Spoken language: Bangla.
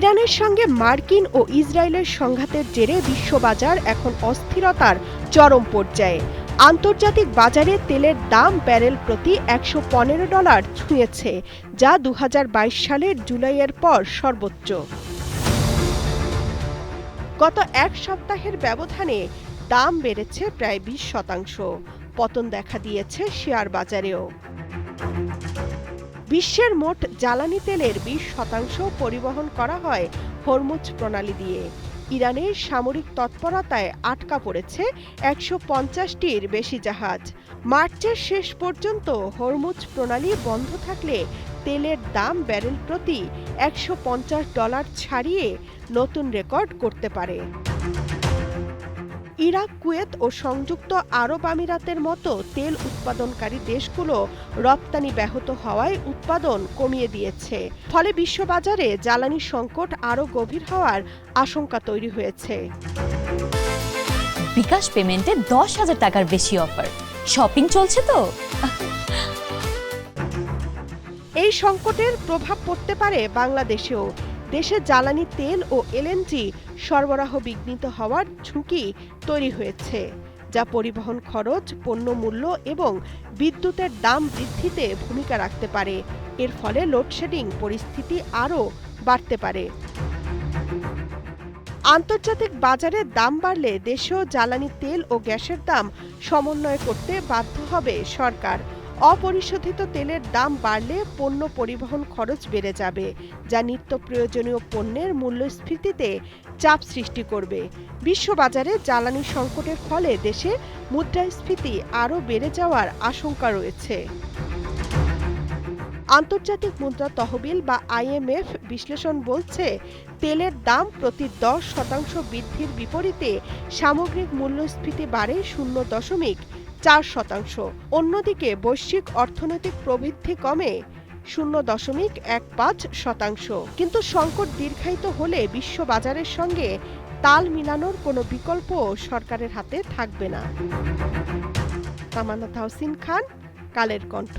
ইরানের সঙ্গে মার্কিন ও ইসরায়েলের সংঘাতের জেরে বিশ্ববাজার এখন অস্থিরতার চরম পর্যায়ে। আন্তর্জাতিক বাজারে তেলের দাম ব্যারেল প্রতি $115 ছুঁয়েছে, যা 2022 সালের জুলাইয়ের পর সর্বোচ্চ। গত এক সপ্তাহের ব্যবধানে দাম বেড়েছে প্রায় 20%। পতন দেখা দিয়েছে শেয়ার বাজারেও। বিশ্বের মোট জ্বালানি তেলের 20% পরিবহন করা হয় হরমুজ প্রণালী দিয়ে। ইরানের সামরিক তৎপরতায় আটকা পড়েছে 150টির বেশি জাহাজ। মার্চের শেষ পর্যন্ত হরমুজ প্রণালী বন্ধ থাকলে তেলের দাম ব্যারেল প্রতি $150 ছাড়িয়ে নতুন রেকর্ড করতে পারে। ইরাক, কুয়েত ও সংযুক্ত আরব আমিরাতের মতো তেল উৎপাদনকারী দেশগুলো রপ্তানি ব্যাহত হওয়ায় উৎপাদন কমিয়ে দিয়েছে। ফলে বিশ্ববাজারে জ্বালানি সংকট আরও গভীর হওয়ার আশঙ্কা তৈরি হয়েছে। বিকাশ পেমেন্টে 10,000 টাকার বেশি অফার। শপিং চলছে তো। এই সংকটের প্রভাব পড়তে পারে বাংলাদেশেও। দেশে জ্বালানি তেল ও এলএনজি সরবরাহ বিঘ্নিত হওয়ার ঝুঁকি তৈরি হয়েছে, যা পরিবহন খরচ, পণ্য মূল্য এবং বিদ্যুতের দাম বৃদ্ধিতে ভূমিকা রাখতে পারে। এর ফলে লোডশেডিং পরিস্থিতি আরও বাড়তে পারে। আন্তর্জাতিক বাজারে দাম বাড়লে দেশেও জ্বালানি তেল ও গ্যাসের দাম সমন্বয় করতে বাধ্য হবে সরকার। অপরিশোধিত তেলের দাম বাড়লে পণ্য পরিবহন খরচ বেড়ে যাবে, যা নিত্য প্রয়োজনীয় পণ্যের মূল্যস্ফীতিতে চাপ সৃষ্টি করবে। বিশ্ববাজারে জ্বালানি সংকটের ফলে দেশে মুদ্রাস্ফীতি আরও বেড়ে যাওয়ার আশঙ্কা রয়েছে। আন্তর্জাতিক মুদ্রা তহবিল বা IMF বিশ্লেষণ বলছে, তেলের দাম প্রতি 10% বৃদ্ধির বিপরীতে সামগ্রিক মূল্যস্ফীতি বাড়ে 0.4%। অন্যদিকে বৈশ্বিক অর্থনৈতিক প্রবৃদ্ধি কমে 0.15%। কিন্তু সংকট দীর্ঘায়িত হলে বিশ্ববাজারের সঙ্গে তাল মিলানোর কোনো বিকল্প সরকারের হাতে থাকবে না। তামান্না তাহসিন খান, কালের কণ্ঠ।